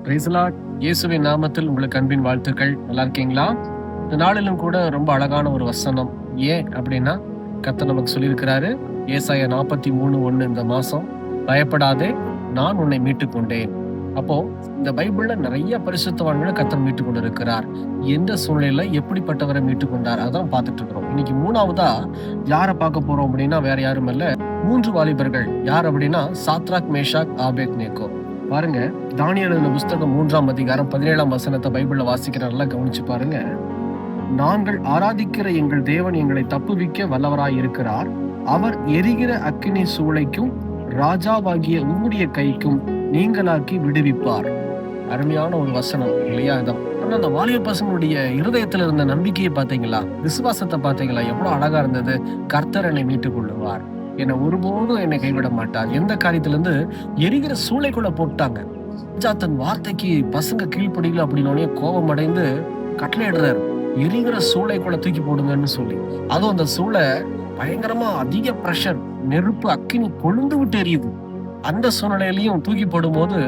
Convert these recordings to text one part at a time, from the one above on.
Praise the Lord. இயேசுவின் நாமத்தில் உங்களுக்கு அன்பின் வாழ்த்துக்கள். நல்லா இருக்கீங்களா? இந்த நாளிலும் கூட ரொம்ப அழகான ஒரு வசனம். ஏன் அப்படின்னா, கர்த்தர் நமக்கு சொல்லியிருக்கிறாரு, ஏசாயா 43:1 இந்த மாசம், பயப்படாதே நான் உன்னை மீட்டுக் கொண்டேன். அப்போ இந்த பைபிள்ல நிறைய பரிசுத்தவான்களை கர்த்தர் மீட்டுக் கொண்டு இருக்கிறார். எந்த சூழ்நிலையில எப்படிப்பட்டவரை மீட்டுக் கொண்டார், அதான் பார்த்துட்டு இருக்கிறோம். இன்னைக்கு மூணாவதா யாரை பார்க்க போறோம் அப்படின்னா, வேற யாரும் இல்ல, 3 வாலிபர்கள். யார் அப்படின்னா, சாத்ராக், மேஷாக், ஆபேத்நேகோ. பாருங்க, தானியேல் எழுதின புஸ்தகம் 3ஆம் அதிகாரம் 17ஆம் வசனத்தை பைபிள்ல வாசிக்கிற, நல்லா கவனிச்சு பாருங்க. நாங்கள் ஆராதிக்கிற எங்கள் தேவன் எங்களை தப்புவிக்க வல்லவராய் இருக்கிறார். அவர் எரிகிற அக்கினி சூளைக்கும் ராஜாவாகிய உம்முடைய கைக்கும் நீங்களாக்கி விடுவிப்பார். அருமையான ஒரு வசனம் இல்லையா? அந்த வாலிப பசங்களுடைய இருதயத்துல இருந்த நம்பிக்கையை பாத்தீங்களா? விசுவாசத்தை பாத்தீங்களா? எவ்வளவு அழகா இருந்தது. கர்த்தர் என்னை மீட்டுக் கொள்ளுவார், என்னை ஒருபோதும் என்னை கைவிட மாட்டார். எந்த காரியத்துல இருந்து? எரிகிற சூளைக்குள்ள போட்டாங்க. ராஜா தன் வார்த்தைக்கு பசங்க கீழ்ப்படிக்கல அப்படின்னோடனே கோபம் அடைந்து கட்டளையிடுறாரு, எரிகிற சூளைக்குள்ள தூக்கி போடுங்கன்னு சொல்லி. அதுவும் அந்த சூளை பயங்கரமா அதிக பிரஷர், நெருப்பு அக்கினி கொழுந்து விட்டு எரியுது. அந்த சூழ்நிலையிலையும் தூக்கி போடும் போது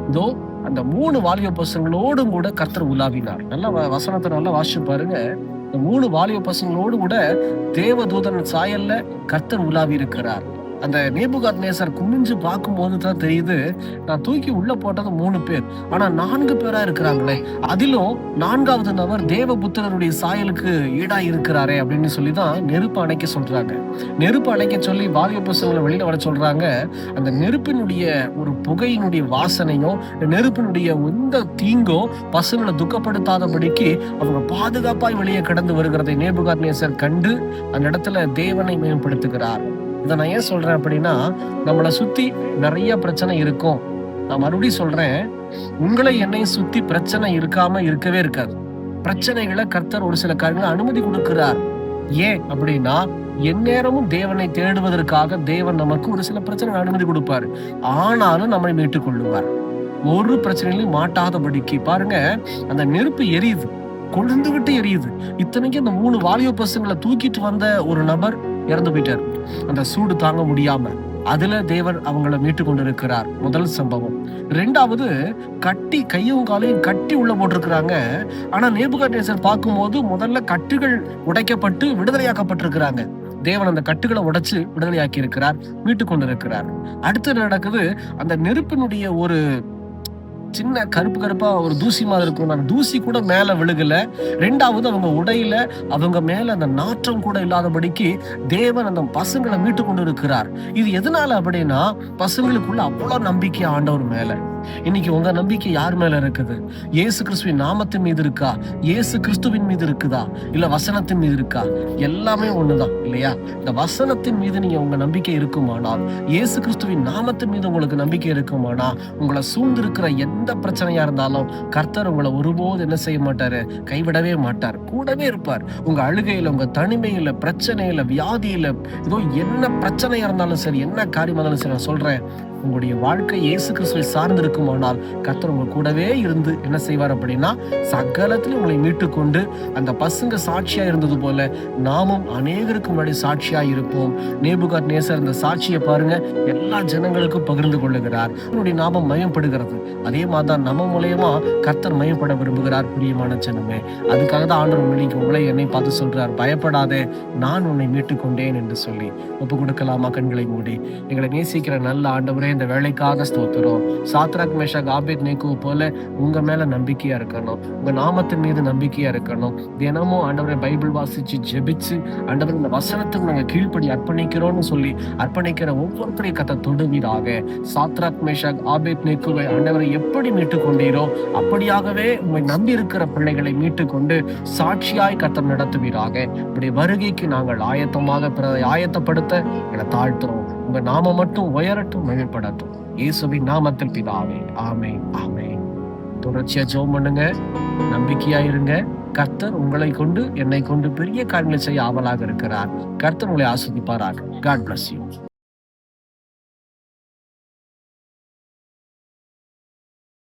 இதோ அந்த 3 வாலிப பசங்களோடும் கூட கர்த்தர் உலாவினார். நல்லா வசனத்தை நல்லா வாசிச்சு பாருங்க. இந்த 3 வாலிப பசங்களோடு கூட தேவதூதன் சாயல்ல கர்த்தர் உலாவி இருக்கிறார். அந்த நேபுகாத்நேசர் குனிஞ்சு பார்க்கும் போது தான் தெரியுது, நான் தூக்கி உள்ள போட்டது 3 பேர், ஆனா 4 பேரா இருக்கிறாங்களே, அதிலும் 4வது நபர் தேவபுத்திரருடைய சாயலுக்கு ஈடா இருக்கிறாரே அப்படின்னு சொல்லிதான் நெருப்பு அணைக்க சொல்றாங்க. நெருப்பு அணைக்க சொல்லி வாலிப பசங்களை வெளியில வர சொல்றாங்க. அந்த நெருப்பினுடைய ஒரு புகையினுடைய வாசனையோ, நெருப்பினுடைய எந்த தீங்கோ பசங்களை துக்கப்படுத்தாதபடிக்கு அவங்க பாதுகாப்பாய் வெளியே கடந்து வருகிறதை நேபுகாத்நேசர் கண்டு அந்த இடத்துல தேவனை மேம்படுத்துகிறார். இதை நான் ஏன் சொல்றேன் அப்படின்னா, நம்மளை சுத்தி நிறைய பிரச்சனை இருக்கும். நான் மறுபடியும் சொல்றேன், உங்களை என்னையும் சுத்தி பிரச்சனை இருக்காம இருக்கவே இருக்காது. பிரச்சனைகளை கர்த்தர் ஒரு சில காரியங்களை அனுமதி கொடுக்கிறார். ஏன் அப்படின்னா, எந்நேரமும் தேவனை தேடுவதற்காக தேவன் நமக்கு ஒரு சில பிரச்சனை அனுமதி கொடுப்பாரு. ஆனாலும் நம்மை மீட்டுக் கொள்ளுவார், ஒரு பிரச்சனையிலும் மாட்டாதபடிக்கு. பாருங்க, அந்த நெருப்பு எரியுது, கொழுந்து விட்டு எரியுது. இத்தனைக்கும் அந்த 3 வாலிப பசங்களை தூக்கிட்டு வந்த ஒரு நபர் இறந்து போயிட்டார், அந்த சூடு தாங்க முடியாம. அதுல தேவன் அவங்களை மீட்டு கொண்டு இருக்கிறார். முதல் சம்பவம். 2வது, கட்டி கையும் காலையும் கட்டி உள்ள போட்டிருக்கிறாங்க. ஆனா நேபுகாத்நேசர் பார்க்கும்போது முதல்ல கட்டுகள் உடைக்கப்பட்டு விடுதலையாக்கப்பட்டிருக்கிறாங்க. தேவன் அந்த கட்டுகளை உடைச்சு விடுதலையாக்கி இருக்கிறார், மீட்டு கொண்டு இருக்கிறார். அடுத்து நடக்குது, அந்த நெருப்பினுடைய ஒரு சின்ன கருப்பு கருப்பா ஒரு தூசி மாதிரி இருக்கும், அந்த தூசி கூட மேல விழுகல. 2வது, அவங்க உடையில அவங்க மேல அந்த நாற்றம் கூட இல்லாதபடிக்கு தேவன் அந்த பசங்களை மீட்டு கொண்டு இருக்கிறார். இது எதனால அப்படின்னா, பசங்களுக்குள்ள அவ்வளவு நம்பிக்கை ஆண்டவர் மேல. இன்னைக்கு உங்க நம்பிக்கை யார் மேல இருக்குது? இயேசு கிறிஸ்துவின் நாமத்தின் மீது இருக்கா? இயேசு கிறிஸ்துவின் மீது இருக்குதா? இல்ல வசனத்தின் மீது இருக்கா? எல்லாமே ஒண்ணுதான் இல்லையா? இந்த வசனத்தின் மீது நீங்க உங்க நம்பிக்கை இருக்குமானால், இயேசு கிறிஸ்துவின் நாமத்தின் மீது உங்களுக்கு நம்பிக்கை இருக்குமானா, உங்களை சூழ்ந்திருக்கிற எந்த பிரச்சனையா இருந்தாலும் கர்த்தர் உங்களை ஒருபோது என்ன செய்ய மாட்டாரு? கைவிடவே மாட்டார், கூடவே இருப்பார். உங்க அழுகையில, உங்க தனிமையில, பிரச்சனையில, வியாதியில, ஏதோ என்ன பிரச்சனையா இருந்தாலும் சரி, என்ன காரியமா இருந்தாலும் சரி, நான் சொல்றேன், உங்களுடைய வாழ்க்கை இயேசு கிறிஸ்துவை சார்ந்து இருக்குமானால் கர்த்தர் உங்க கூடவே இருந்து என்ன செய்வார் அப்படின்னா, சகலத்திலும் உங்களை மீட்டு கொண்டு, அந்த பசங்க சாட்சியா இருந்தது போல நாமும் அநேகருக்கு முன்னாடி சாட்சியா இருப்போம். நேபுகாத்நேசர் இந்த சாட்சியை பாருங்க, எல்லா ஜனங்களுக்கும் பகிர்ந்து கொள்ளுகிறார். அவருடைய நாமம் மயப்படுகிறது. அதே மாதிரிதான் நம்ம மூலயமா கர்த்தர் மயப்பட விரும்புகிறார். பிரியமான ஜனமே, அதுக்காக தான் ஆண்டவர் இன்னைக்கு உங்களை என்னை பார்த்து சொல்றார், பயப்படாதே நான் உன்னை மீட்டு கொண்டேன் என்று சொல்லி. ஒப்பு கொடுக்கலாமா? கண்களை மூடி. எங்களை நேசிக்கிற நல்ல ஆண்டவரே, இந்த வேலைக்காக ஸ்தோத்திரம். சாத்ராக், மேஷாக், ஆபேத்நேகோ போல உங்க மேல நம்பிக்கையா இருக்கணும், உங்க நாமத்தின் மீது நம்பிக்கையா இருக்கணும். தினமும் ஆண்டவரை பைபிள் வாசிச்சு ஜெபிச்சு, ஆண்டவர் இந்த வசனத்துக்கு நாங்க கீழ்ப்படி அர்ப்பணிக்கிறோம்னு சொல்லி அர்ப்பணிக்கிற ஒவ்வொருத்தரையும் கர்த்தர் தொடுவீராக. சாத்ராக், மேஷாக், ஆபேத்நேகோவை ஆண்டவரை எப்படி மீட்டு கொண்டீரோ அப்படியாகவே உங்களை நம்பி இருக்கிற பிள்ளைகளை மீட்டு கொண்டு சாட்சியாய் கர்த்தர் நடத்துவீராக. இப்படி வருகைக்கு நாங்கள் ஆயத்தப்படுத்த எங்களை தாழ்த்துறோம். உங்க நாமம் மட்டும் உயரட்டும், மகிழ்படட்டும். இயேசுவின் நாமத்தில் பிதாவே, ஆமென், ஆமென். தொடர்ச்சியா ஜெபம் பண்ணுங்க, நம்பிக்கையா இருங்க. கர்த்தர் உங்களை கொண்டு, என்னை கொண்டு பெரிய காரியங்களை செய்ய ஆவலாக இருக்கிறார். கர்த்தர் உங்களை ஆசீர்வதிப்பாராக. God bless you.